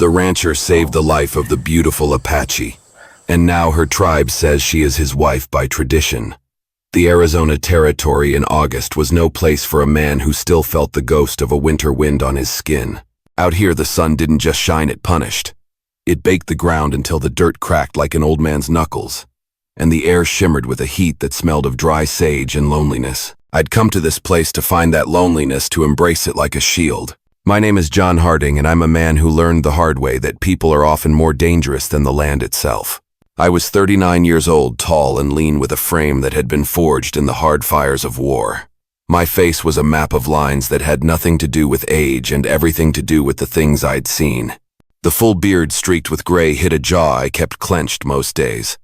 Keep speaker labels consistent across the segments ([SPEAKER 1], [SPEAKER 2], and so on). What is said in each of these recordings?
[SPEAKER 1] The rancher saved the life of the beautiful Apache, and now her tribe says she is his wife by tradition. The Arizona Territory in August was no place for a man who still felt the ghost of a winter wind on his skin. Out here the sun didn't just shine, it punished. It baked the ground until the dirt cracked like an old man's knuckles, and the air shimmered with a heat that smelled of dry sage and loneliness. I'd come to this place to find that loneliness, to embrace it like a shield. My name is John Harding, and I'm a man who learned the hard way that people are often more dangerous than the land itself. I was 39 years old, tall and lean, with a frame that had been forged in the hard fires of war. My face was a map of lines that had nothing to do with age and everything to do with the things I'd seen. The full beard streaked with gray hid a jaw I kept clenched most days.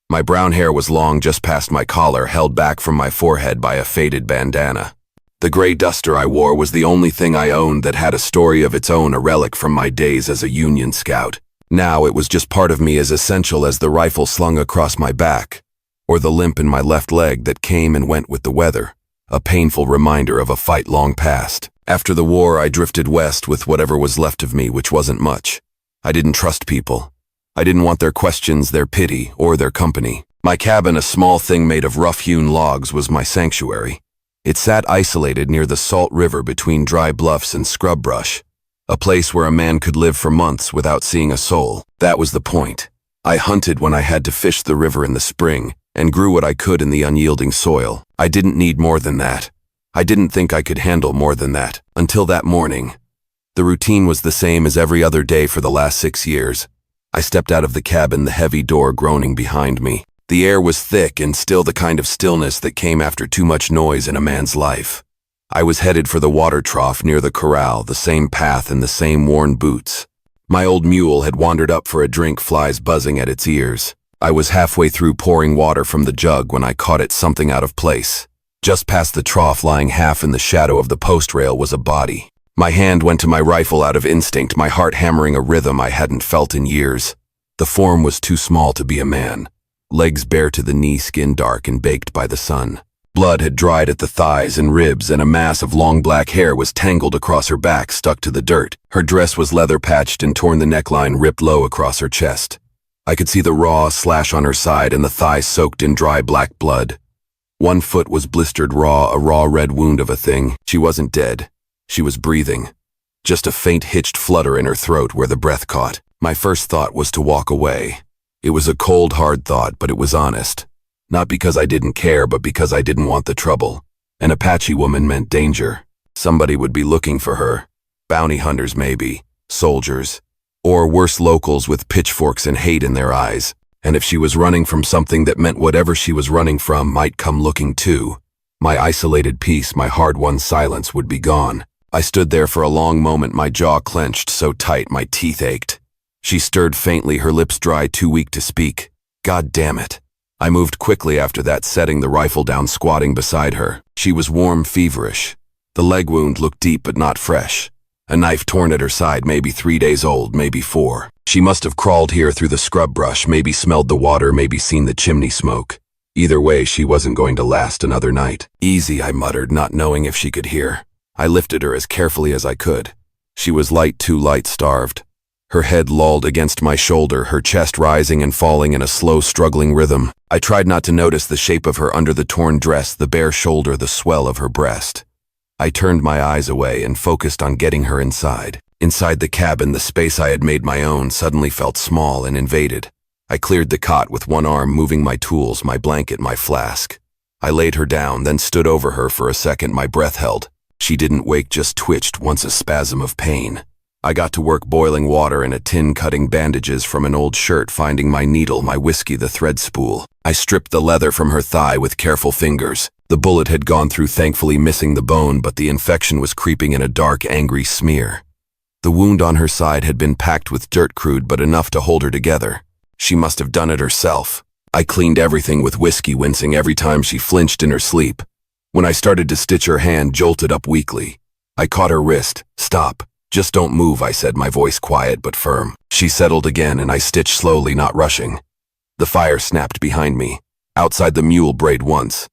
[SPEAKER 1] My brown hair was long just past my collar, held back from my forehead by a faded bandana. The gray duster I wore was the only thing I owned that had a story of its own, a relic from my days as a Union scout. Now it was just part of me, as essential as the rifle slung across my back, or the limp in my left leg that came and went with the weather, a painful reminder of a fight long past. After the war, I drifted west with whatever was left of me, which wasn't much. I didn't trust people. I didn't want their questions, their pity, or their company. My cabin, a small thing made of rough-hewn logs, was my sanctuary. It sat isolated near the Salt River between dry bluffs and scrub brush, a place where a man could live for months without seeing a soul. That was the point. I hunted when I had to fish the river in the spring, and grew what I could in the unyielding soil. I didn't need more than that. I didn't think I could handle more than that, until that morning. The routine was the same as every other day for the last 6 years. I stepped out of the cabin, the heavy door groaning behind me. The air was thick and still, the kind of stillness that came after too much noise in a man's life. I was headed for the water trough near the corral, the same path and the same worn boots. My old mule had wandered up for a drink, flies buzzing at its ears. I was halfway through pouring water from the jug when I caught it something out of place. Just past the trough, lying half in the shadow of the post rail, was a body. My hand went to my rifle out of instinct, my heart hammering a rhythm I hadn't felt in years. The form was too small to be a man. Legs bare to the knee, skin dark and baked by the sun. Blood had dried at the thighs and ribs, and a mass of long black hair was tangled across her back, stuck to the dirt. Her dress was leather-patched and torn, the neckline ripped low across her chest. I could see the raw slash on her side and the thigh soaked in dry black blood. One foot was blistered raw, a raw red wound of a thing. She wasn't dead. She was breathing. Just a faint hitched flutter in her throat where the breath caught. My first thought was to walk away. It was a cold, hard thought, but it was honest. Not because I didn't care, but because I didn't want the trouble. An Apache woman meant danger. Somebody would be looking for her. Bounty hunters maybe, soldiers, or worse, locals with pitchforks and hate in their eyes. And if she was running from something, that meant whatever she was running from might come looking too. My isolated peace, my hard-won silence would be gone. I stood there for a long moment, my jaw clenched so tight my teeth ached. She stirred faintly, her lips dry, too weak to speak. God damn it. I moved quickly after that, setting the rifle down, squatting beside her. She was warm, feverish. The leg wound looked deep but not fresh. A knife torn at her side, maybe 3 days old, maybe 4. She must have crawled here through the scrub brush, maybe smelled the water, maybe seen the chimney smoke. Either way, she wasn't going to last another night. Easy, I muttered, not knowing if she could hear. I lifted her as carefully as I could. She was light, too light, starved. Her head lolled against my shoulder, her chest rising and falling in a slow, struggling rhythm. I tried not to notice the shape of her under the torn dress, the bare shoulder, the swell of her breast. I turned my eyes away and focused on getting her inside. Inside the cabin, the space I had made my own suddenly felt small and invaded. I cleared the cot with one arm, moving my tools, my blanket, my flask. I laid her down, then stood over her for a second, my breath held. She didn't wake, just twitched, once a spasm of pain. I got to work boiling water in a tin, cutting bandages from an old shirt, finding my needle, my whiskey, the thread spool. I stripped the leather from her thigh with careful fingers. The bullet had gone through, thankfully missing the bone, but the infection was creeping in a dark, angry smear. The wound on her side had been packed with dirt, crude but enough to hold her together. She must have done it herself. I cleaned everything with whiskey, wincing every time she flinched in her sleep. When I started to stitch, her hand jolted up weakly. I caught her wrist. Stop. Just don't move, I said, my voice quiet but firm. She settled again, and I stitched slowly, not rushing. The fire snapped behind me. Outside, the mule brayed once.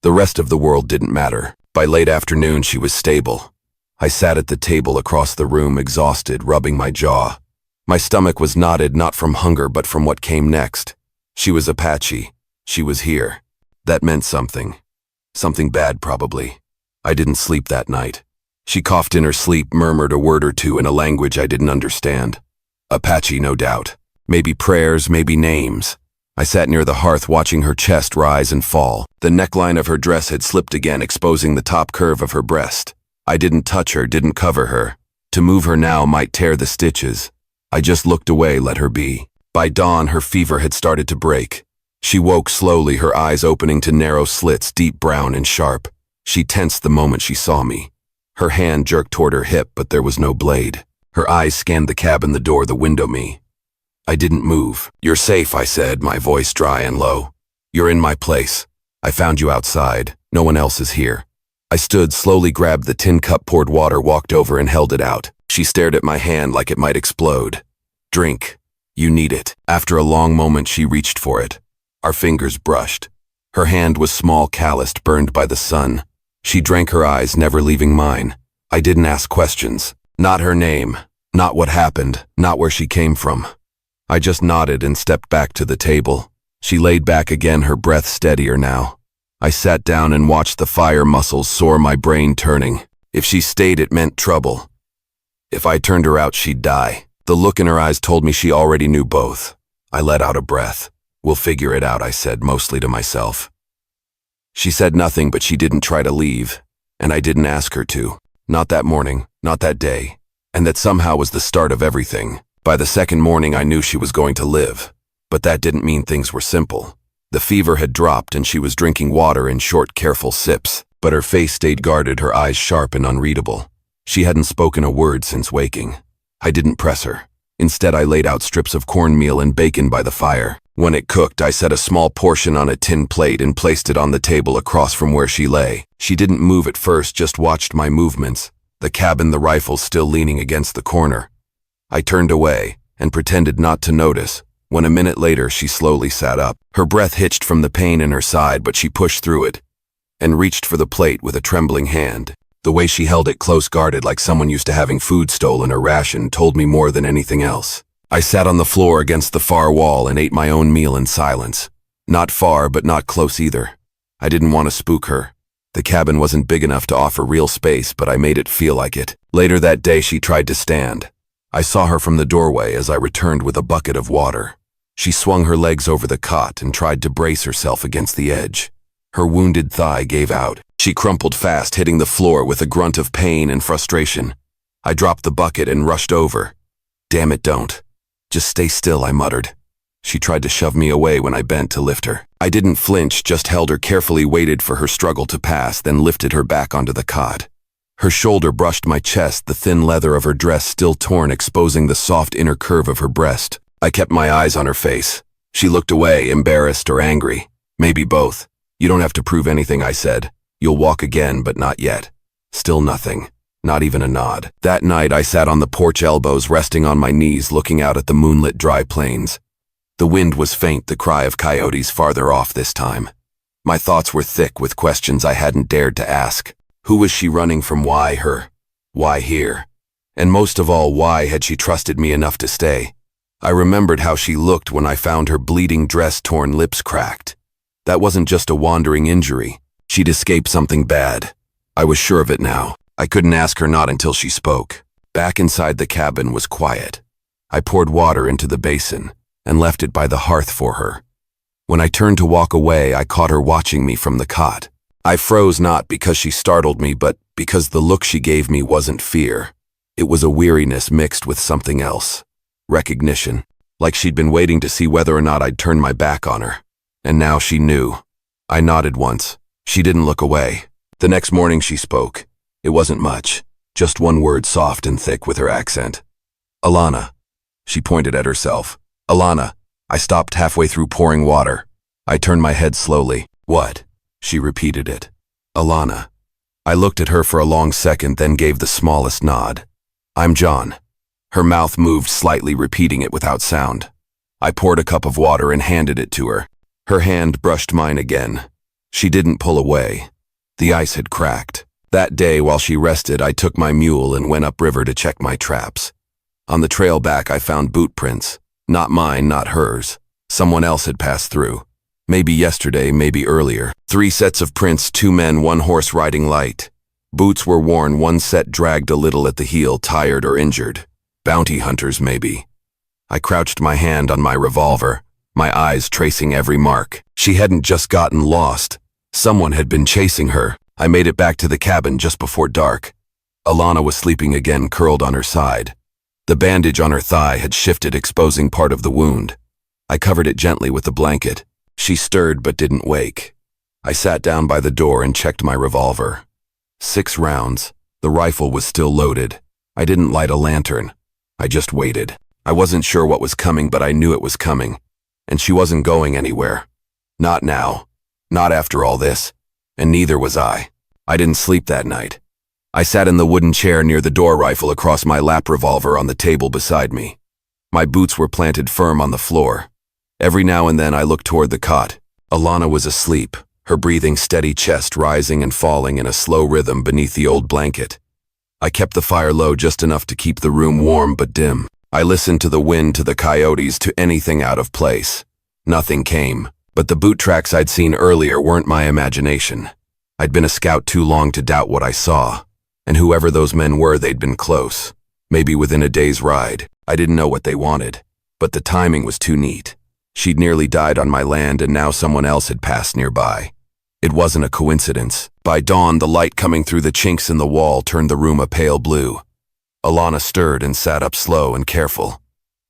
[SPEAKER 1] The rest of the world didn't matter. By late afternoon, she was stable. I sat at the table across the room, exhausted, rubbing my jaw. My stomach was knotted not from hunger but from what came next. She was Apache. She was here. That meant something. Something bad, probably. I didn't sleep that night. She coughed in her sleep, murmured a word or two in a language I didn't understand. Apache, no doubt. Maybe prayers, maybe names. I sat near the hearth watching her chest rise and fall. The neckline of her dress had slipped again, exposing the top curve of her breast. I didn't touch her, didn't cover her. To move her now might tear the stitches. I just looked away, let her be. By dawn, her fever had started to break. She woke slowly, her eyes opening to narrow slits, deep brown and sharp. She tensed the moment she saw me. Her hand jerked toward her hip, but there was no blade. Her eyes scanned the cabin, the door, the window, me. I didn't move. "You're safe," I said, my voice dry and low. "You're in my place. I found you outside. No one else is here." I stood, slowly grabbed the tin cup, poured water, walked over and held it out. She stared at my hand like it might explode. "Drink. You need it." After a long moment, she reached for it. Our fingers brushed. Her hand was small, calloused, burned by the sun. She drank, her eyes never leaving mine. I didn't ask questions. Not her name. Not what happened. Not where she came from. I just nodded and stepped back to the table. She laid back again, her breath steadier now. I sat down and watched the fire muscles soar, my brain turning. If she stayed, it meant trouble. If I turned her out, she'd die. The look in her eyes told me she already knew both. I let out a breath. "We'll figure it out," I said, mostly to myself. She said nothing, but she didn't try to leave. And I didn't ask her to. Not that morning, not that day. And that somehow was the start of everything. By the second morning, I knew she was going to live. But that didn't mean things were simple. The fever had dropped and she was drinking water in short, careful sips. But her face stayed guarded, her eyes sharp and unreadable. She hadn't spoken a word since waking. I didn't press her. Instead, I laid out strips of cornmeal and bacon by the fire. When it cooked, I set a small portion on a tin plate and placed it on the table across from where she lay. She didn't move at first, just watched my movements. The cabin, the rifle still leaning against the corner. I turned away and pretended not to notice. When a minute later, she slowly sat up. Her breath hitched from the pain in her side, but she pushed through it and reached for the plate with a trembling hand. The way she held it close, guarded like someone used to having food stolen or ration, told me more than anything else. I sat on the floor against the far wall and ate my own meal in silence. Not far, but not close either. I didn't want to spook her. The cabin wasn't big enough to offer real space, but I made it feel like it. Later that day, she tried to stand. I saw her from the doorway as I returned with a bucket of water. She swung her legs over the cot and tried to brace herself against the edge. Her wounded thigh gave out. She crumpled fast, hitting the floor with a grunt of pain and frustration. I dropped the bucket and rushed over. "Damn it, don't. Just stay still," I muttered. She tried to shove me away when I bent to lift her. I didn't flinch, just held her carefully, waited for her struggle to pass, then lifted her back onto the cot. Her shoulder brushed my chest, the thin leather of her dress still torn, exposing the soft inner curve of her breast. I kept my eyes on her face. She looked away, embarrassed or angry. Maybe both. "You don't have to prove anything," I said. "You'll walk again, but not yet." Still nothing. Not even a nod. That night, I sat on the porch, elbows resting on my knees, looking out at the moonlit dry plains. The wind was faint, the cry of coyotes farther off this time. My thoughts were thick with questions I hadn't dared to ask. Who was she running from? Why her? Why here? And most of all, why had she trusted me enough to stay? I remembered how she looked when I found her bleeding dress torn, lips cracked. That wasn't just a wandering injury. She'd escaped something bad. I was sure of it now. I couldn't ask her, not until she spoke. Back inside the cabin was quiet. I poured water into the basin and left it by the hearth for her. When I turned to walk away, I caught her watching me from the cot. I froze, not because she startled me, but because the look she gave me wasn't fear. It was a weariness mixed with something else. Recognition. Like she'd been waiting to see whether or not I'd turn my back on her. And now she knew. I nodded once. She didn't look away. The next morning she spoke. It wasn't much. Just one word, soft and thick with her accent. "Alana." She pointed at herself. "Alana." I stopped halfway through pouring water. I turned my head slowly. "What?" She repeated it. "Alana." I looked at her for a long second, then gave the smallest nod. "I'm John." Her mouth moved slightly, repeating it without sound. I poured a cup of water and handed it to her. Her hand brushed mine again. She didn't pull away. The ice had cracked. That day, while she rested, I took my mule and went upriver to check my traps. On the trail back, I found boot prints. Not mine, not hers. Someone else had passed through. Maybe yesterday, maybe earlier. 3 sets of prints, 2 men, 1 horse riding light. Boots were worn, 1 set dragged a little at the heel, tired or injured. Bounty hunters, maybe. I crouched my hand on my revolver, my eyes tracing every mark. She hadn't just gotten lost. Someone had been chasing her. I made it back to the cabin just before dark. Alana was sleeping again, curled on her side. The bandage on her thigh had shifted, exposing part of the wound. I covered it gently with the blanket. She stirred but didn't wake. I sat down by the door and checked my revolver. 6 rounds. The rifle was still loaded. I didn't light a lantern. I just waited. I wasn't sure what was coming, but I knew it was coming. And she wasn't going anywhere. Not now. Not after all this. And neither was I. I didn't sleep that night. I sat in the wooden chair near the door, rifle across my lap, revolver on the table beside me. My boots were planted firm on the floor. Every now and then I looked toward the cot. Alana was asleep, her breathing steady, chest rising and falling in a slow rhythm beneath the old blanket. I kept the fire low, just enough to keep the room warm but dim. I listened to the wind, to the coyotes, to anything out of place. Nothing came, but the boot tracks I'd seen earlier weren't my imagination. I'd been a scout too long to doubt what I saw. And whoever those men were, they'd been close. Maybe within a day's ride. I didn't know what they wanted, but the timing was too neat. She'd nearly died on my land, and now someone else had passed nearby. It wasn't a coincidence. By dawn, the light coming through the chinks in the wall turned the room a pale blue. Alana stirred and sat up, slow and careful.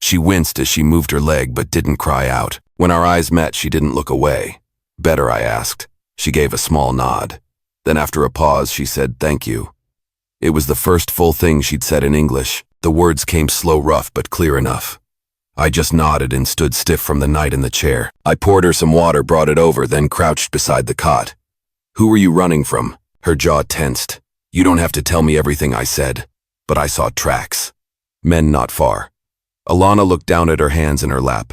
[SPEAKER 1] She winced as she moved her leg but didn't cry out. When our eyes met, she didn't look away. "Better?" I asked. She gave a small nod. Then after a pause, she said, "Thank you." It was the first full thing she'd said in English. The words came slow, rough, but clear enough. I just nodded and stood stiff from the night in the chair. I poured her some water, brought it over, then crouched beside the cot. "Who were you running from?" Her jaw tensed. "You don't have to tell me everything," I said. But I saw tracks. Men not far. Alana looked down at her hands in her lap.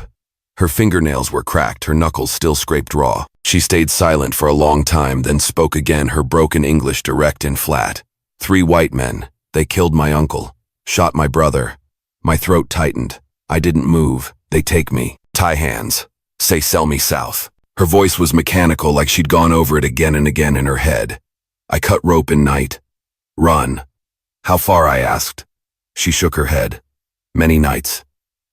[SPEAKER 1] Her fingernails were cracked, her knuckles still scraped raw. She stayed silent for a long time, then spoke again, her broken English direct and flat. 3 white men. They killed my uncle. Shot my brother. My throat tightened. I didn't move. They take me. Tie hands. Say sell me south. Her voice was mechanical, like she'd gone over it again and again in her head. I cut rope in night. Run. How far? I asked. She shook her head. Many nights.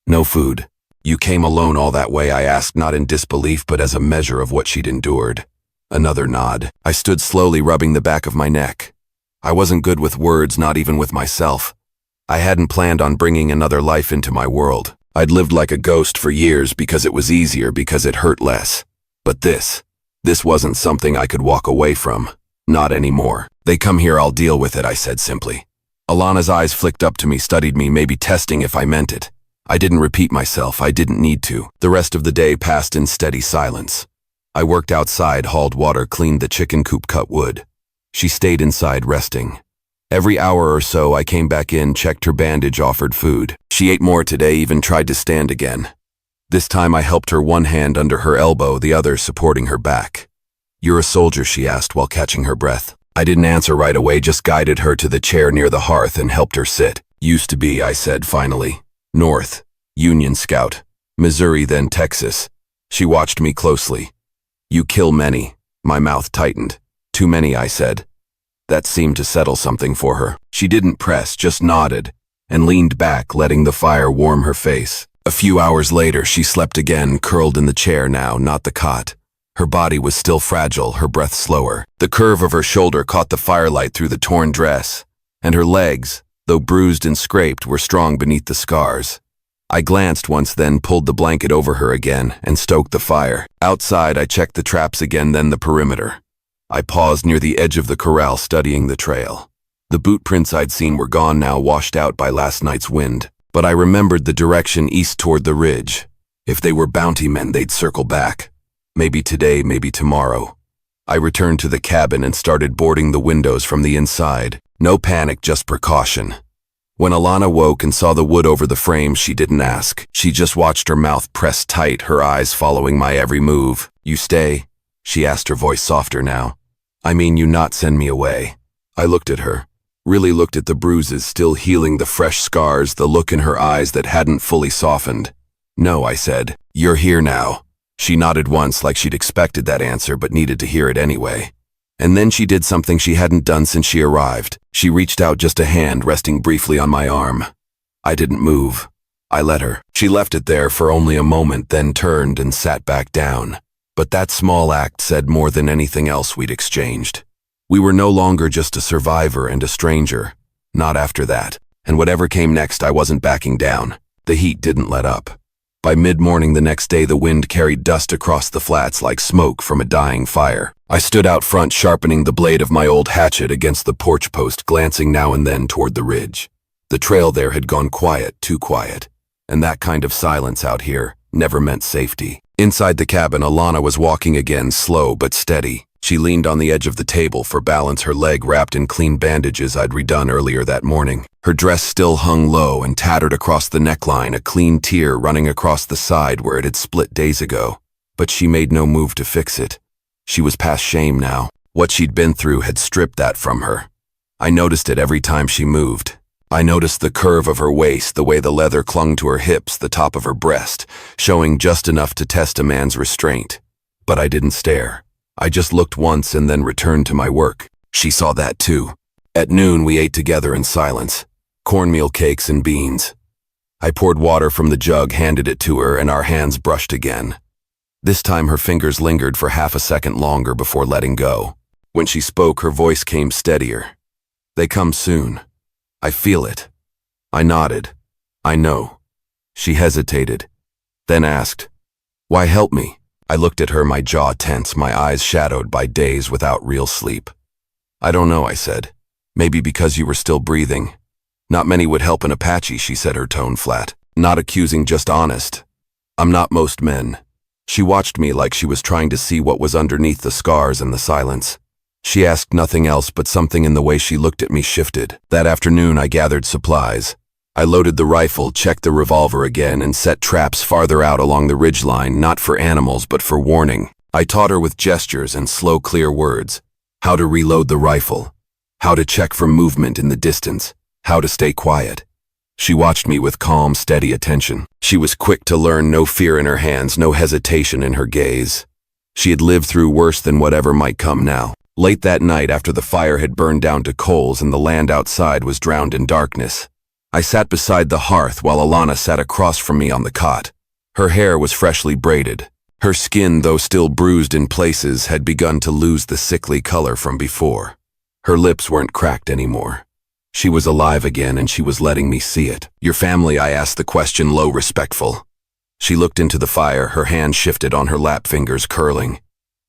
[SPEAKER 1] No food. You came alone all that way? I asked, not in disbelief, but as a measure of what she'd endured. Another nod. I stood slowly, rubbing the back of my neck. I wasn't good with words, not even with myself. I hadn't planned on bringing another life into my world. I'd lived like a ghost for years because it was easier, because it hurt less. But this wasn't something I could walk away from. Not anymore. They come here, I'll deal with it, I said simply. Alana's eyes flicked up to me, studied me, maybe testing if I meant it. I didn't repeat myself, I didn't need to. The rest of the day passed in steady silence. I worked outside, hauled water, cleaned the chicken coop, cut wood. She stayed inside, resting. Every hour or so I came back in, checked her bandage, offered food. She ate more today, even tried to stand again. This time I helped her, one hand under her elbow, the other supporting her back. "You're a soldier?" she asked while catching her breath. I didn't answer right away, just guided her to the chair near the hearth and helped her sit. "Used to be," I said finally. "North. Union Scout. Missouri, then Texas." She watched me closely. "You kill many." My mouth tightened. "Too many," I said. That seemed to settle something for her. She didn't press, just nodded, and leaned back, letting the fire warm her face. A few hours later, she slept again, curled in the chair now, not the cot. Her body was still fragile, her breath slower. The curve of her shoulder caught the firelight through the torn dress, and her legs, though bruised and scraped, were strong beneath the scars. I glanced once, then pulled the blanket over her again and stoked the fire. Outside, I checked the traps again, then the perimeter. I paused near the edge of the corral, studying the trail. The boot prints I'd seen were gone now, washed out by last night's wind. But I remembered the direction east toward the ridge. If they were bounty men, they'd circle back. Maybe today, maybe tomorrow. I returned to the cabin and started boarding the windows from the inside. No panic, just precaution. When Alana woke and saw the wood over the frame, she didn't ask. She just watched, her mouth pressed tight, her eyes following my every move. "You stay?" she asked, her voice softer now. "I mean, you not send me away." I looked at her. really looked at the bruises still healing, the fresh scars, the look in her eyes that hadn't fully softened. "No," I said. "You're here now." She nodded once like she'd expected that answer but needed to hear it anyway. And then she did something she hadn't done since she arrived. She reached out just a hand, resting briefly on my arm. I didn't move. I let her. She left it there for only a moment, then turned and sat back down. But that small act said more than anything else we'd exchanged. We were no longer just a survivor and a stranger. Not after that. And whatever came next, I wasn't backing down. The heat didn't let up. By mid-morning the next day, the wind carried dust across the flats like smoke from a dying fire. I stood out front, sharpening the blade of my old hatchet against the porch post, glancing now and then toward the ridge. The trail there had gone quiet, too quiet. And that kind of silence out here never meant safety. Inside the cabin, Alana was walking again, slow but steady. She leaned on the edge of the table for balance, her leg wrapped in clean bandages I'd redone earlier that morning. Her dress still hung low and tattered across the neckline, a clean tear running across the side where it had split days ago. But she made no move to fix it. She was past shame now. What she'd been through had stripped that from her. I noticed it every time she moved. I noticed the curve of her waist, the way the leather clung to her hips, the top of her breast, showing just enough to test a man's restraint. But I didn't stare. I just looked once and then returned to my work. She saw that too. At noon, we ate together in silence. Cornmeal cakes and beans. I poured water from the jug, handed it to her, and our hands brushed again. This time her fingers lingered for half a second longer before letting go. When she spoke, her voice came steadier. "They come soon. I feel it." I nodded. "I know." She hesitated, then asked, "Why help me?" I looked at her, my jaw tense, my eyes shadowed by days without real sleep. "I don't know," I said. "Maybe because you were still breathing." "Not many would help an Apache," she said, her tone flat. Not accusing, just honest. "I'm not most men." She watched me like she was trying to see what was underneath the scars and the silence. She asked nothing else, but something in the way she looked at me shifted. That afternoon I gathered supplies. I loaded the rifle, checked the revolver again, and set traps farther out along the ridgeline, not for animals but for warning. I taught her with gestures and slow, clear words. How to reload the rifle. How to check for movement in the distance. How to stay quiet. She watched me with calm, steady attention. She was quick to learn, no fear in her hands, no hesitation in her gaze. She had lived through worse than whatever might come now. Late that night, after the fire had burned down to coals and the land outside was drowned in darkness, I sat beside the hearth while Alana sat across from me on the cot. Her hair was freshly braided. Her skin, though still bruised in places, had begun to lose the sickly color from before. Her lips weren't cracked anymore. She was alive again, and she was letting me see it. "Your family?" I asked the question, low, respectful. She looked into the fire, her hand shifted on her lap, fingers curling.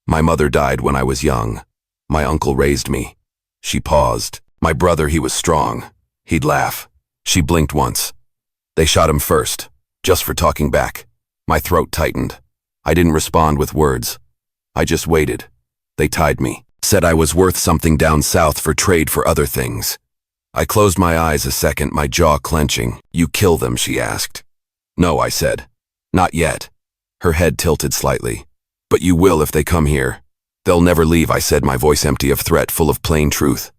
[SPEAKER 1] "My mother died when I was young. My uncle raised me." She paused. "My brother, he was strong. He'd laugh." She blinked once. "They shot him first, just for talking back." My throat tightened. I didn't respond with words. I just waited. They tied me, said I was worth something down south for trade for other things. I closed my eyes a second, my jaw clenching. "You kill them?" she asked. "No," I said. "Not yet." Her head tilted slightly. "But you will if they come here." "They'll never leave," I said, my voice empty of threat, full of plain truth.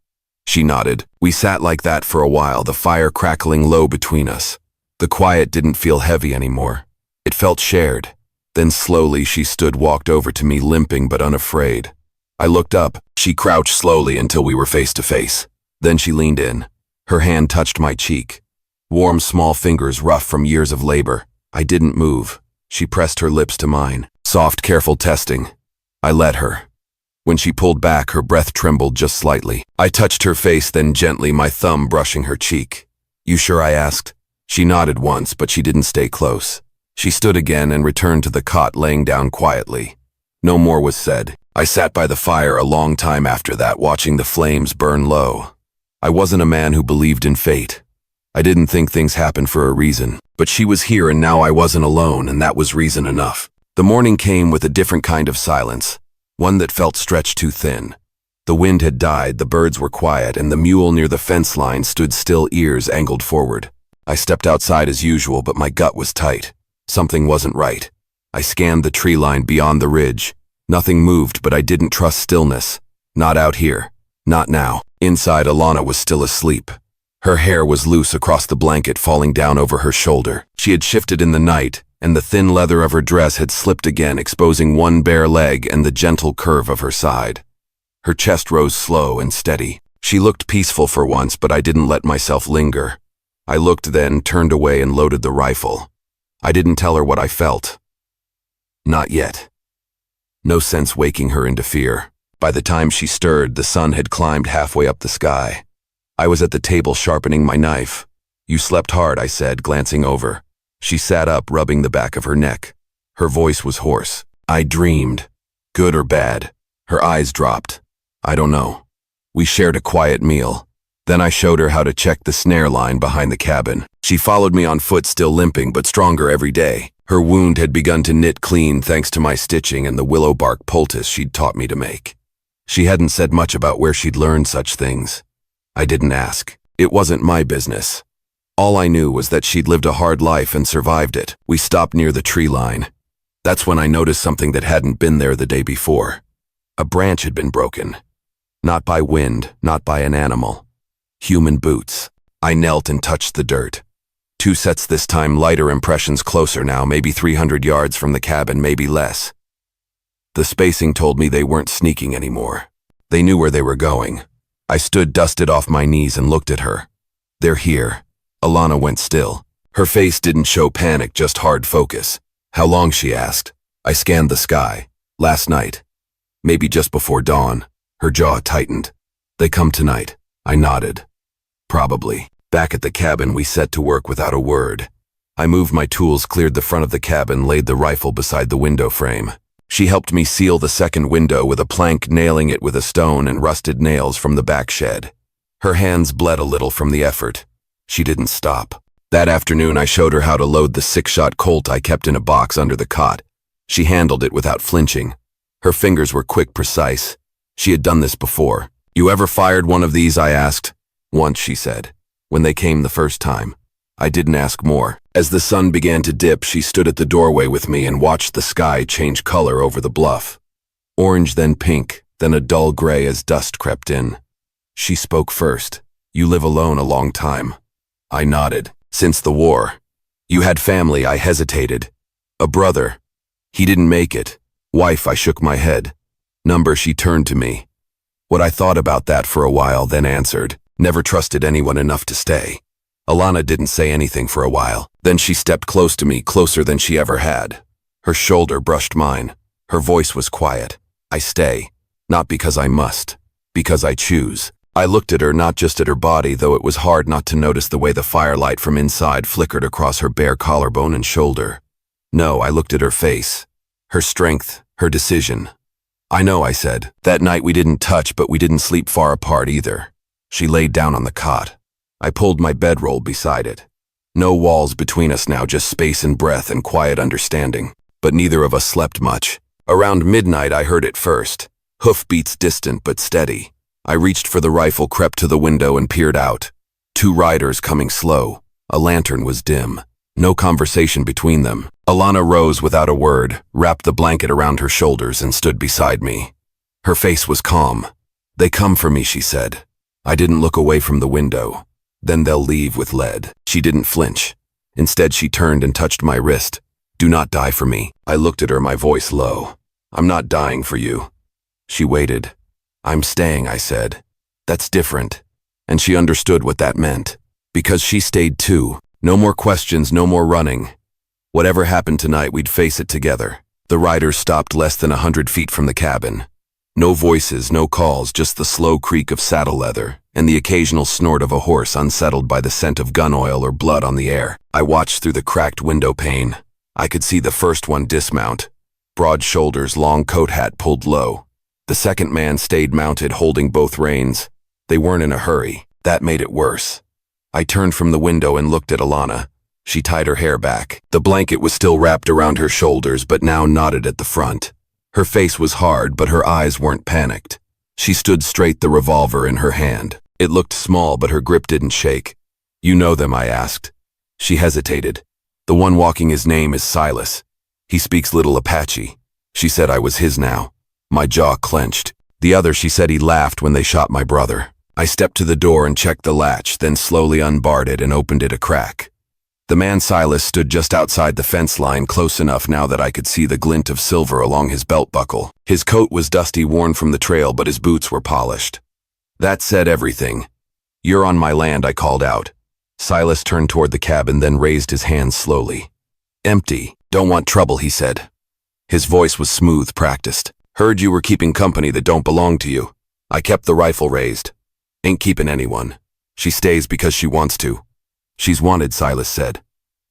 [SPEAKER 1] She nodded. We sat like that for a while, the fire crackling low between us. The quiet didn't feel heavy anymore. It felt shared. Then slowly she stood, walked over to me, limping but unafraid. I looked up. She crouched slowly until we were face to face. Then she leaned in. Her hand touched my cheek. Warm, small fingers, rough from years of labor. I didn't move. She pressed her lips to mine. Soft, careful testing. I let her. When she pulled back, her breath trembled just slightly. I touched her face, then gently, my thumb brushing her cheek. "You sure?" I asked. She nodded once, but she didn't stay close. She stood again and returned to the cot, laying down quietly. No more was said. I sat by the fire a long time after that, watching the flames burn low. I wasn't a man who believed in fate. I didn't think things happened for a reason. But she was here, and now I wasn't alone, and that was reason enough. The morning came with a different kind of silence. One that felt stretched too thin. The wind had died, the birds were quiet, and the mule near the fence line stood still, ears angled forward. I stepped outside as usual, but my gut was tight. Something wasn't right. I scanned the tree line beyond the ridge. Nothing moved, but I didn't trust stillness. Not out here. Not now. Inside, Alana was still asleep. Her hair was loose across the blanket falling down over her shoulder. She had shifted in the night, and the thin leather of her dress had slipped again, exposing one bare leg and the gentle curve of her side. Her chest rose slow and steady. She looked peaceful for once, but I didn't let myself linger. I looked, then turned away and loaded the rifle. I didn't tell her what I felt. Not yet. No sense waking her into fear. By the time she stirred, the sun had climbed halfway up the sky. I was at the table sharpening my knife. "You slept hard," I said, glancing over. She sat up, rubbing the back of her neck. Her voice was hoarse. "I dreamed. Good or bad?" Her eyes dropped. "I don't know." We shared a quiet meal. Then I showed her how to check the snare line behind the cabin. She followed me on foot, still limping, but stronger every day. Her wound had begun to knit clean thanks to my stitching and the willow bark poultice she'd taught me to make. She hadn't said much about where she'd learned such things. I didn't ask. It wasn't my business. All I knew was that she'd lived a hard life and survived it. We stopped near the tree line. That's when I noticed something that hadn't been there the day before. A branch had been broken. Not by wind, not by an animal. Human boots. I knelt and touched the dirt. 2 sets this time, lighter impressions, closer now, maybe 300 yards from the cabin, maybe less. The spacing told me they weren't sneaking anymore. They knew where they were going. I stood, dusted off my knees, and looked at her. "They're here." Alana went still. Her face didn't show panic, just hard focus. "How long?" she asked. I scanned the sky. "Last night. Maybe just before dawn." Her jaw tightened. "They come tonight." I nodded. "Probably." Back at the cabin, we set to work without a word. I moved my tools, cleared the front of the cabin, laid the rifle beside the window frame. She helped me seal the second window with a plank, nailing it with a stone and rusted nails from the back shed. Her hands bled a little from the effort. She didn't stop. That afternoon, I showed her how to load the 6-shot Colt I kept in a box under the cot. She handled it without flinching. Her fingers were quick, precise. She had done this before. "You ever fired one of these?" I asked. "Once," she said. "When they came the first time." I didn't ask more. As the sun began to dip, she stood at the doorway with me and watched the sky change color over the bluff. Orange, then pink, then a dull gray as dust crept in. She spoke first. "You live alone a long time." I nodded. "Since the war." "You had family?" I hesitated. "A brother." "He didn't make it." "Wife?" I shook my head. "Number?" She turned to me. What I thought about that for a while, then answered. "Never trusted anyone enough to stay." Alana didn't say anything for a while. Then she stepped close to me, closer than she ever had. Her shoulder brushed mine. Her voice was quiet. "I stay. Not because I must. Because I choose." I looked at her, not just at her body, though it was hard not to notice the way the firelight from inside flickered across her bare collarbone and shoulder. No, I looked at her face. Her strength, her decision. "I know," I said. "That night we didn't touch, but we didn't sleep far apart either." She laid down on the cot. I pulled my bedroll beside it. No walls between us now, just space and breath and quiet understanding. But neither of us slept much. Around midnight I heard it first. Hoofbeats distant but steady. I reached for the rifle, crept to the window and peered out. 2 riders coming slow. A lantern was dim. No conversation between them. Alana rose without a word, wrapped the blanket around her shoulders and stood beside me. Her face was calm. "They come for me," she said. I didn't look away from the window. "Then they'll leave with lead." She didn't flinch. Instead, she turned and touched my wrist. "Do not die for me." I looked at her, my voice low. "I'm not dying for you." She waited. "I'm staying," I said. "That's different." And she understood what that meant. Because she stayed too. No more questions, no more running. Whatever happened tonight, we'd face it together. The riders stopped less than 100 feet from the cabin. No voices, no calls, just the slow creak of saddle leather and the occasional snort of a horse unsettled by the scent of gun oil or blood on the air. I watched through the cracked window pane. I could see the first one dismount. Broad shoulders, long coat hat pulled low. The second man stayed mounted, holding both reins. They weren't in a hurry. That made it worse. I turned from the window and looked at Alana. She tied her hair back. The blanket was still wrapped around her shoulders, but now knotted at the front. Her face was hard, but her eyes weren't panicked. She stood straight, the revolver in her hand. It looked small, but her grip didn't shake. "You know them?" I asked. She hesitated. "The one walking, his name is Silas. He speaks little Apache." She said I was his now. My jaw clenched. The other, she said he laughed when they shot my brother. I stepped to the door and checked the latch, then slowly unbarred it and opened it a crack. The man Silas stood just outside the fence line, close enough now that I could see the glint of silver along his belt buckle. His coat was dusty, worn from the trail, but his boots were polished. That said everything. "You're on my land," I called out. Silas turned toward the cabin, then raised his hands slowly. "Empty. Don't want trouble," he said. His voice was smooth, practiced. "Heard you were keeping company that don't belong to you. I kept the rifle raised. Ain't keeping anyone. She stays because she wants to." "She's wanted," Silas said.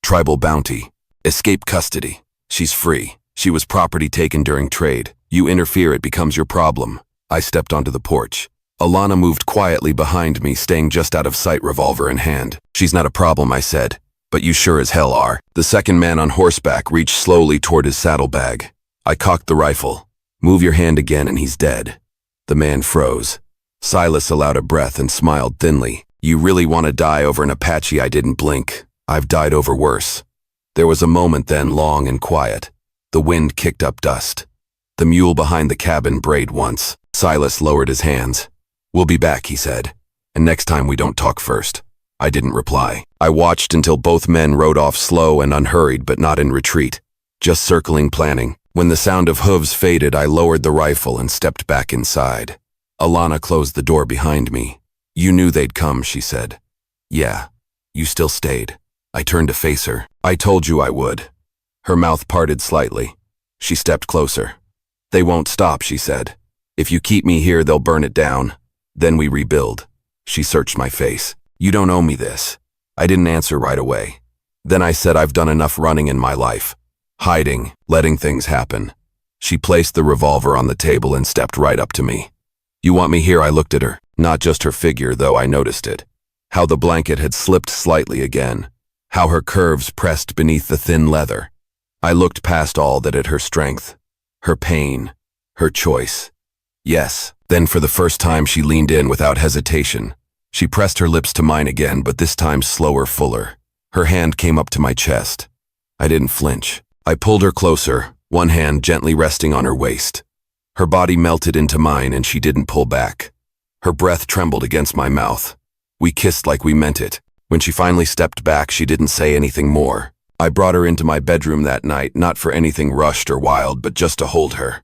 [SPEAKER 1] "Tribal bounty. Escape custody. She's free. She was property taken during trade. You interfere, it becomes your problem." I stepped onto the porch. Alana moved quietly behind me, staying just out of sight, revolver in hand. "She's not a problem," I said. "But you sure as hell are." The second man on horseback reached slowly toward his saddlebag. I cocked the rifle. "Move your hand again and he's dead." The man froze. Silas allowed a breath and smiled thinly. "You really want to die over an Apache?" I didn't blink. "I've died over worse." There was a moment then, long and quiet. The wind kicked up dust. The mule behind the cabin brayed once. Silas lowered his hands. "We'll be back," he said. "And next time we don't talk first." I didn't reply. I watched until both men rode off slow and unhurried, but not in retreat. Just circling, planning. When the sound of hooves faded, I lowered the rifle and stepped back inside. Alana closed the door behind me. "You knew they'd come," she said. "Yeah. You still stayed." I turned to face her. "I told you I would." Her mouth parted slightly. She stepped closer. "They won't stop," she said. "If you keep me here, they'll burn it down. Then we rebuild." She searched my face. "You don't owe me this." I didn't answer right away. Then I said, "I've done enough running in my life. Hiding, letting things happen." She placed the revolver on the table and stepped right up to me. "You want me here?" I looked at her. Not just her figure, though I noticed it. How the blanket had slipped slightly again. How her curves pressed beneath the thin leather. I looked past all that at her strength. Her pain. Her choice. "Yes." Then for the first time she leaned in without hesitation. She pressed her lips to mine again, but this time slower, fuller. Her hand came up to my chest. I didn't flinch. I pulled her closer, one hand gently resting on her waist. Her body melted into mine and she didn't pull back. Her breath trembled against my mouth. We kissed like we meant it. When she finally stepped back, she didn't say anything more. I brought her into my bedroom that night, not for anything rushed or wild, but just to hold her.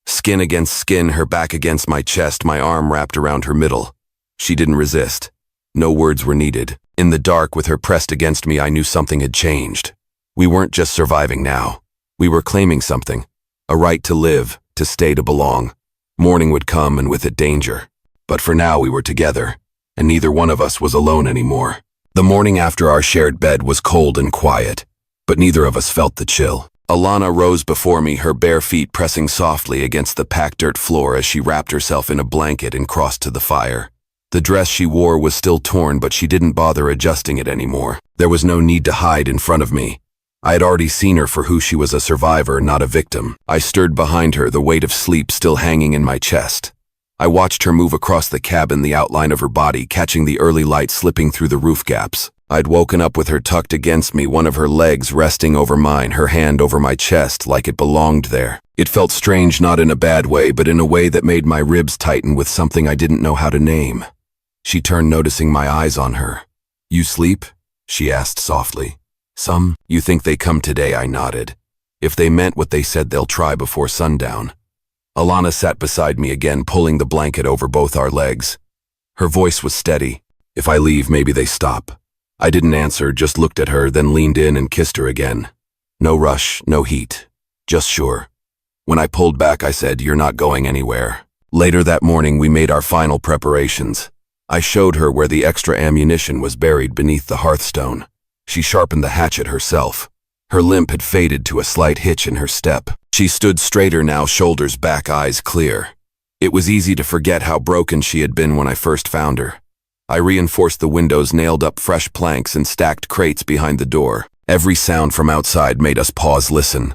[SPEAKER 1] Skin against skin, her back against my chest, my arm wrapped around her middle. She didn't resist. No words were needed. In the dark, with her pressed against me, I knew something had changed. We weren't just surviving now. We were claiming something. A right to live, to stay, to belong. Morning would come, and with it danger. But for now we were together, and neither one of us was alone anymore. The morning after our shared bed was cold and quiet, but neither of us felt the chill. Alana rose before me, her bare feet pressing softly against the packed dirt floor as she wrapped herself in a blanket and crossed to the fire. The dress she wore was still torn, but she didn't bother adjusting it anymore. There was no need to hide in front of me. I had already seen her for who she was, a survivor, not a victim. I stirred behind her, the weight of sleep still hanging in my chest. I watched her move across the cabin, the outline of her body catching the early light slipping through the roof gaps. I'd woken up with her tucked against me, one of her legs resting over mine, her hand over my chest like it belonged there. It felt strange, not in a bad way, but in a way that made my ribs tighten with something I didn't know how to name. She turned, noticing my eyes on her. "You sleep?" she asked softly. "Some. You think they come today?" I nodded. "If they meant what they said, they'll try before sundown." Alana sat beside me again, pulling the blanket over both our legs. Her voice was steady. "If I leave, maybe they stop." I didn't answer, just looked at her, then leaned in and kissed her again. No rush, no heat. Just sure. When I pulled back, I said, "You're not going anywhere." Later that morning, we made our final preparations. I showed her where the extra ammunition was buried beneath the hearthstone. She sharpened the hatchet herself. Her limp had faded to a slight hitch in her step. She stood straighter now, shoulders back, eyes clear. It was easy to forget how broken she had been when I first found her. I reinforced the windows, nailed up fresh planks, and stacked crates behind the door. Every sound from outside made us pause, listen.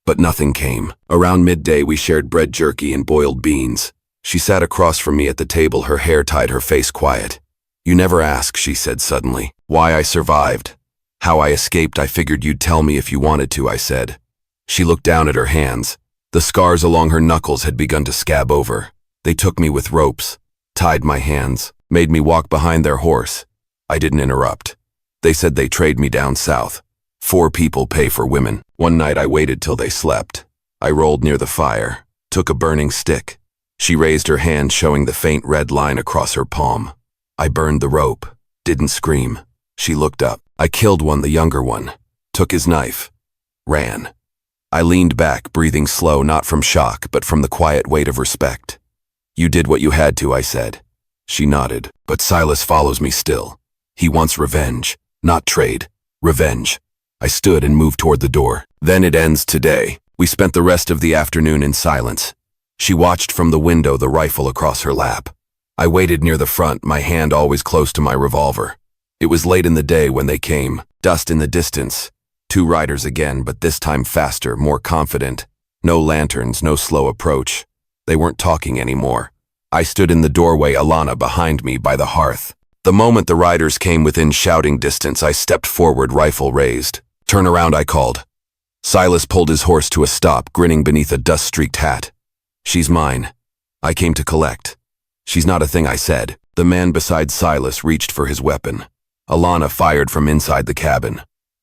[SPEAKER 1] But nothing came. Around midday, we shared bread jerky and boiled beans. She sat across from me at the table, her hair tied, her face quiet. "You never ask," she said suddenly. "Why I survived. How I escaped. I figured you'd tell me if you wanted to," I said. She looked down at her hands. The scars along her knuckles had begun to scab over. They took me with ropes, tied my hands, made me walk behind their horse. I didn't interrupt. They said they trade me down south. 4 people pay for women. One night I waited till they slept. I rolled near the fire, took a burning stick. She raised her hand, showing the faint red line across her palm. I burned the rope, didn't scream. She looked up. I killed one, the younger one, took his knife, ran. I leaned back, breathing slow, not from shock, but from the quiet weight of respect. You did what you had to, I said. She nodded. But Silas follows me still. He wants revenge, not trade. Revenge. I stood and moved toward the door. Then it ends today. We spent the rest of the afternoon in silence. She watched from the window, the rifle across her lap. I waited near the front, my hand always close to my revolver. It was late in the day when they came, dust in the distance. 2 riders again, but this time faster, more confident. No lanterns, no slow approach. They weren't talking anymore. I stood in the doorway, Alana behind me by the hearth. The moment the riders came within shouting distance, I stepped forward, rifle raised. Turn around, I called. Silas pulled his horse to a stop, grinning beneath a dust-streaked hat. She's mine. I came to collect. She's not a thing, I said. The man beside Silas reached for his weapon. Alana fired from inside the cabin.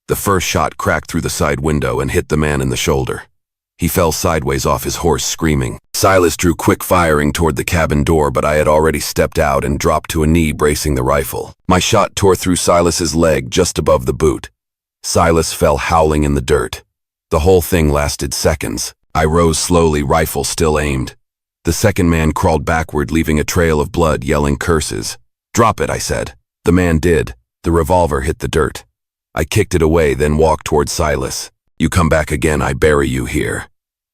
[SPEAKER 1] The first shot cracked through the side window and hit the man in the shoulder. He fell sideways off his horse, screaming. Silas drew quick, firing toward the cabin door, but I had already stepped out and dropped to a knee, bracing the rifle. My shot tore through Silas's leg just above the boot. Silas fell howling in the dirt. The whole thing lasted seconds. I rose slowly, rifle still aimed. The second man crawled backward, leaving a trail of blood, yelling curses. Drop it, I said. The man did. The revolver hit the dirt. I kicked it away, then walked toward Silas. You come back again, I bury you here.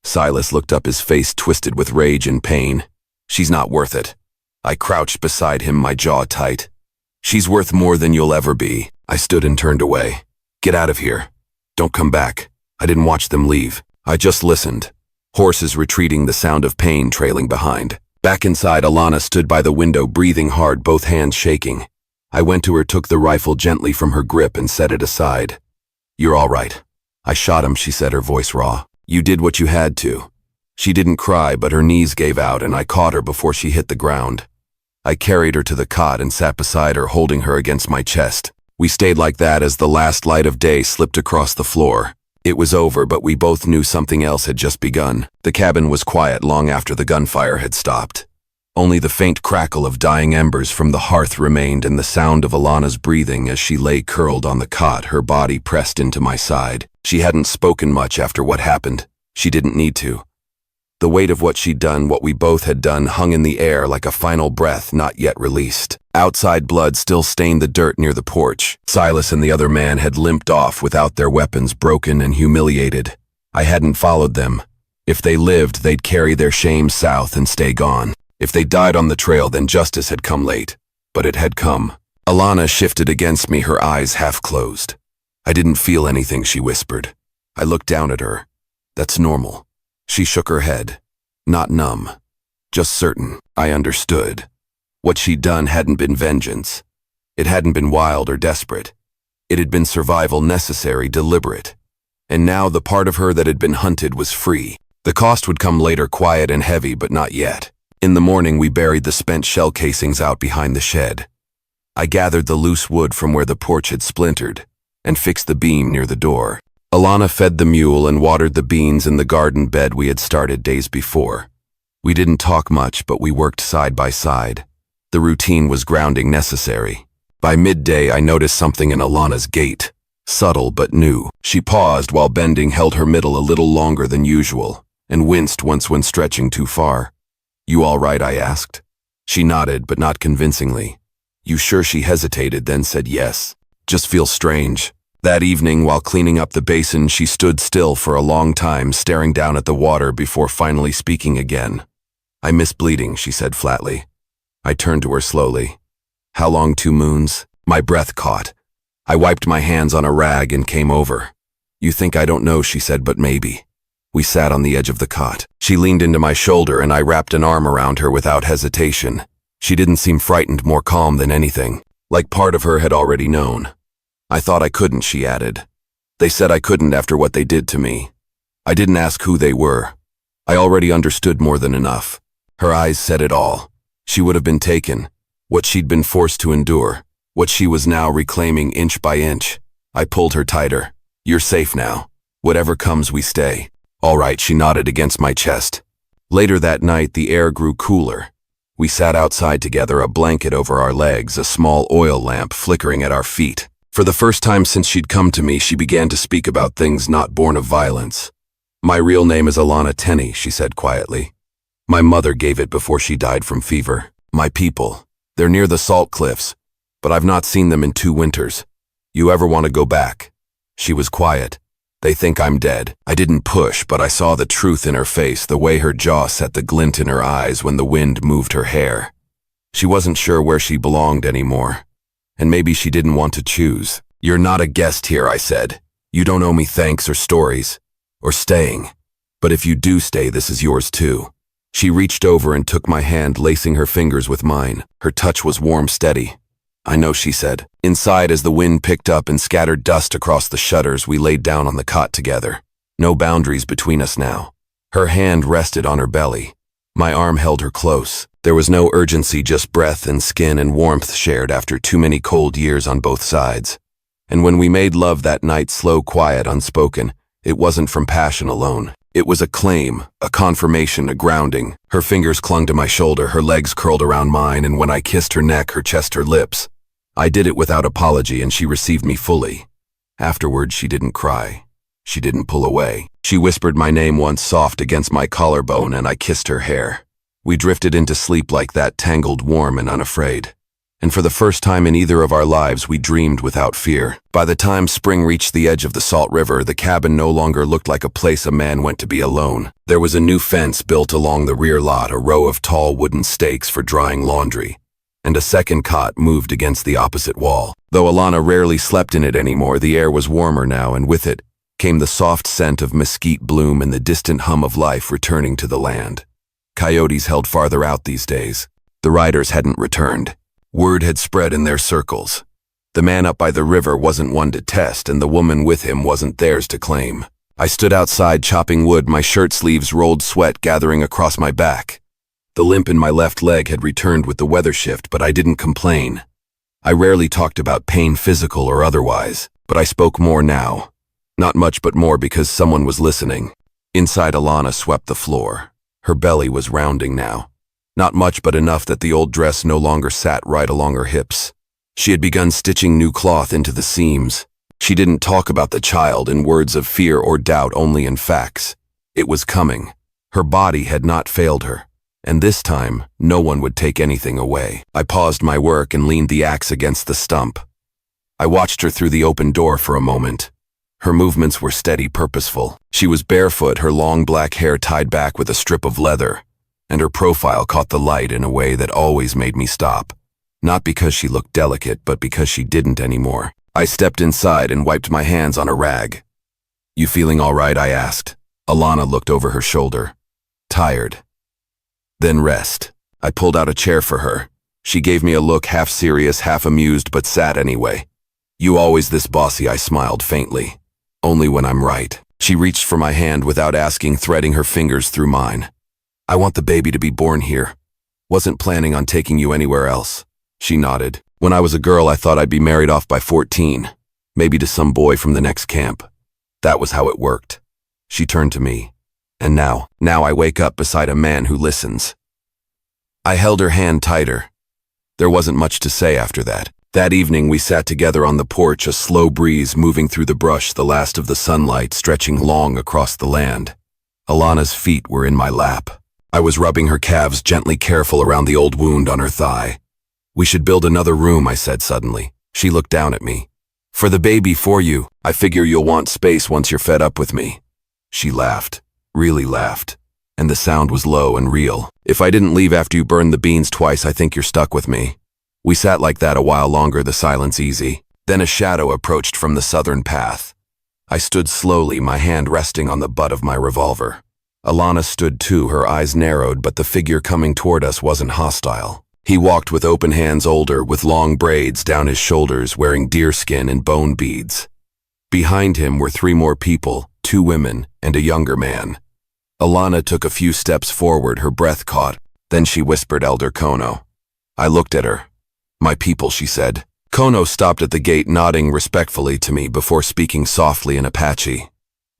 [SPEAKER 1] Silas looked up, his face twisted with rage and pain. She's not worth it. I crouched beside him, my jaw tight. She's worth more than you'll ever be. I stood and turned away. Get out of here. Don't come back. I didn't watch them leave. I just listened. Horses retreating, the sound of pain trailing behind. Back inside, Alana stood by the window, breathing hard, both hands shaking. I went to her, took the rifle gently from her grip and set it aside. You're all right. I shot him, she said, her voice raw. You did what you had to. She didn't cry, but her knees gave out and I caught her before she hit the ground. I carried her to the cot and sat beside her, holding her against my chest. We stayed like that as the last light of day slipped across the floor. It was over, but we both knew something else had just begun. The cabin was quiet long after the gunfire had stopped. Only the faint crackle of dying embers from the hearth remained, and the sound of Alana's breathing as she lay curled on the cot, her body pressed into my side. She hadn't spoken much after what happened. She didn't need to. The weight of what she'd done, what we both had done, hung in the air like a final breath not yet released. Outside, blood still stained the dirt near the porch. Silas and the other man had limped off without their weapons, broken and humiliated. I hadn't followed them. If they lived, they'd carry their shame south and stay gone. If they died on the trail, then justice had come late. But it had come. Alana shifted against me, her eyes half closed. I didn't feel anything, she whispered. I looked down at her. That's normal. She shook her head. Not numb. Just certain. I understood. What she'd done hadn't been vengeance. It hadn't been wild or desperate. It had been survival, necessary, deliberate. And now the part of her that had been hunted was free. The cost would come later, quiet and heavy, but not yet. In the morning, we buried the spent shell casings out behind the shed. I gathered the loose wood from where the porch had splintered and fixed the beam near the door. Alana fed the mule and watered the beans in the garden bed we had started days before. We didn't talk much, but we worked side by side. The routine was grounding, necessary. By midday, I noticed something in Alana's gait. Subtle but new. She paused while bending, held her middle a little longer than usual, and winced once when stretching too far. You all right? I asked. She nodded, but not convincingly. You sure? She hesitated, then said yes. Just feels strange. That evening, while cleaning up the basin, she stood still for a long time, staring down at the water before finally speaking again. I miss bleeding, she said flatly. I turned to her slowly. How long? 2 moons? My breath caught. I wiped my hands on a rag and came over. You think I don't know, she said, but maybe. We sat on the edge of the cot. She leaned into my shoulder and I wrapped an arm around her without hesitation. She didn't seem frightened, more calm than anything, like part of her had already known. I thought I couldn't, she added. They said I couldn't after what they did to me. I didn't ask who they were. I already understood more than enough. Her eyes said it all. She would have been taken. What she'd been forced to endure. What she was now reclaiming inch by inch. I pulled her tighter. You're safe now. Whatever comes, we stay. All right, she nodded against my chest. Later that night, the air grew cooler. We sat outside together, a blanket over our legs, a small oil lamp flickering at our feet. For the first time since she'd come to me, she began to speak about things not born of violence. My real name is Alana Tenney, she said quietly. My mother gave it before she died from fever. My people, they're near the salt cliffs, but I've not seen them in 2 winters. You ever want to go back? She was quiet. They think I'm dead. I didn't push, but I saw the truth in her face, the way her jaw set, the glint in her eyes when the wind moved her hair. She wasn't sure where she belonged anymore, and maybe she didn't want to choose. You're not a guest here, I said. You don't owe me thanks or stories, or staying. But if you do stay, this is yours too. She reached over and took my hand, lacing her fingers with mine. Her touch was warm, steady. I know, she said. Inside, as the wind picked up and scattered dust across the shutters, we laid down on the cot together. No boundaries between us now. Her hand rested on her belly. My arm held her close. There was no urgency, just breath and skin and warmth shared after too many cold years on both sides. And when we made love that night, slow, quiet, unspoken, it wasn't from passion alone. It was a claim, a confirmation, a grounding. Her fingers clung to my shoulder, her legs curled around mine, and when I kissed her neck, her chest, her lips, I did it without apology, and she received me fully. Afterwards, she didn't cry. She didn't pull away. She whispered my name once, soft against my collarbone, and I kissed her hair. We drifted into sleep like that, tangled, warm, and unafraid. And for the first time in either of our lives, we dreamed without fear. By the time spring reached the edge of the Salt River, the cabin no longer looked like a place a man went to be alone. There was a new fence built along the rear lot, a row of tall wooden stakes for drying laundry, and a second cot moved against the opposite wall. Though Alana rarely slept in it anymore, the air was warmer now, and with it came the soft scent of mesquite bloom and the distant hum of life returning to the land. Coyotes held farther out these days. The riders hadn't returned. Word had spread in their circles. The man up by the river wasn't one to test, and the woman with him wasn't theirs to claim. I stood outside chopping wood, my shirt sleeves rolled, sweat gathering across my back. The limp in my left leg had returned with the weather shift, but I didn't complain. I rarely talked about pain, physical or otherwise, but I spoke more now. Not much, but more because someone was listening. Inside, Alana swept the floor. Her belly was rounding now. Not much, but enough that the old dress no longer sat right along her hips. She had begun stitching new cloth into the seams. She didn't talk about the child in words of fear or doubt, only in facts. It was coming. Her body had not failed her. And this time, no one would take anything away. I paused my work and leaned the axe against the stump. I watched her through the open door for a moment. Her movements were steady, purposeful. She was barefoot, her long black hair tied back with a strip of leather, and her profile caught the light in a way that always made me stop. Not because she looked delicate, but because she didn't anymore. I stepped inside and wiped my hands on a rag. You feeling all right? I asked. Alana looked over her shoulder. Tired. Then rest. I pulled out a chair for her. She gave me a look, half serious, half amused, but sat anyway. You always this bossy? I smiled faintly. Only when I'm right. She reached for my hand without asking, threading her fingers through mine. I want the baby to be born here. Wasn't planning on taking you anywhere else. She nodded. When I was a girl, I thought I'd be married off by 14. Maybe to some boy from the next camp. That was how it worked. She turned to me. And now I wake up beside a man who listens. I held her hand tighter. There wasn't much to say after that. That evening we sat together on the porch, a slow breeze moving through the brush, the last of the sunlight stretching long across the land. Alana's feet were in my lap. I was rubbing her calves, gently careful around the old wound on her thigh. We should build another room, I said suddenly. She looked down at me. For the baby, for you. I figure you'll want space once you're fed up with me. She laughed. Really laughed, and the sound was low and real. If I didn't leave after you burned the beans twice, I think you're stuck with me. We sat like that a while longer, the silence easy. Then a shadow approached from the southern path. I stood slowly, my hand resting on the butt of my revolver. Alana stood too, her eyes narrowed, but the figure coming toward us wasn't hostile. He walked with open hands, older, with long braids down his shoulders, wearing deerskin and bone beads. Behind him were 3 more people, 2 women and a younger man. Alana took a few steps forward, her breath caught. Then she whispered, "Elder Kono." I looked at her. "My people," she said. Kono stopped at the gate, nodding respectfully to me before speaking softly in Apache.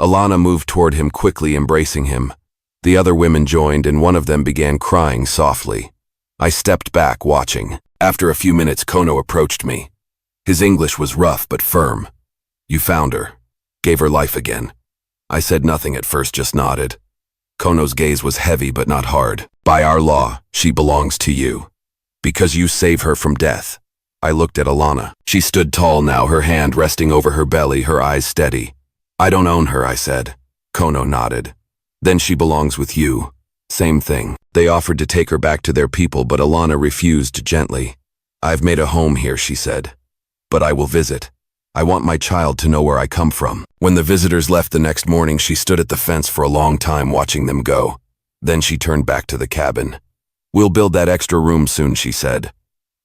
[SPEAKER 1] Alana moved toward him, quickly embracing him. The other women joined, and one of them began crying softly. I stepped back, watching. After a few minutes, Kono approached me. His English was rough but firm. "You found her. Gave her life again." I said nothing at first, just nodded. Kono's gaze was heavy but not hard. "By our law, she belongs to you. Because you save her from death." I looked at Alana. She stood tall now, her hand resting over her belly, her eyes steady. "I don't own her," I said. Kono nodded. "Then she belongs with you." Same thing. They offered to take her back to their people, but Alana refused gently. "I've made a home here," she said. "But I will visit. I want my child to know where I come from." When the visitors left the next morning, she stood at the fence for a long time watching them go. Then she turned back to the cabin. "We'll build that extra room soon," she said.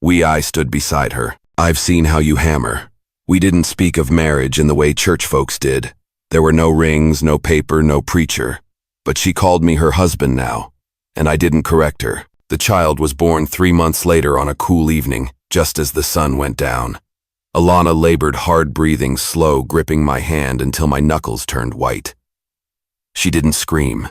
[SPEAKER 1] I stood beside her. "I've seen how you hammer." We didn't speak of marriage in the way church folks did. There were no rings, no paper, no preacher. But she called me her husband now, and I didn't correct her. The child was born 3 months later on a cool evening, just as the sun went down. Alana labored, hard breathing, slow, gripping my hand until my knuckles turned white. She didn't scream.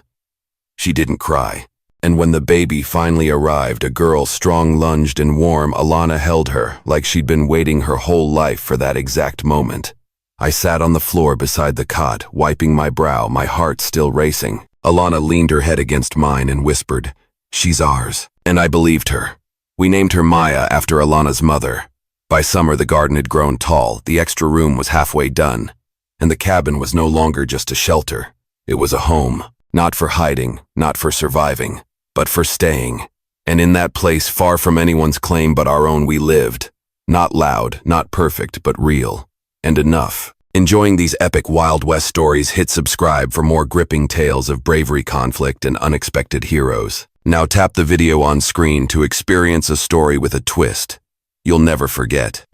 [SPEAKER 1] She didn't cry. And when the baby finally arrived, a girl, strong, lunged and warm, Alana held her like she'd been waiting her whole life for that exact moment. I sat on the floor beside the cot, wiping my brow, my heart still racing. Alana leaned her head against mine and whispered, "She's ours." And I believed her. We named her Maya after Alana's mother. By summer, the garden had grown tall, the extra room was halfway done, and the cabin was no longer just a shelter. It was a home, not for hiding, not for surviving, but for staying. And in that place, far from anyone's claim but our own, we lived. Not loud, not perfect, but real. And enough. Enjoying these epic Wild West stories? Hit subscribe for more gripping tales of bravery, conflict, and unexpected heroes. Now tap the video on screen to experience a story with a twist you'll never forget.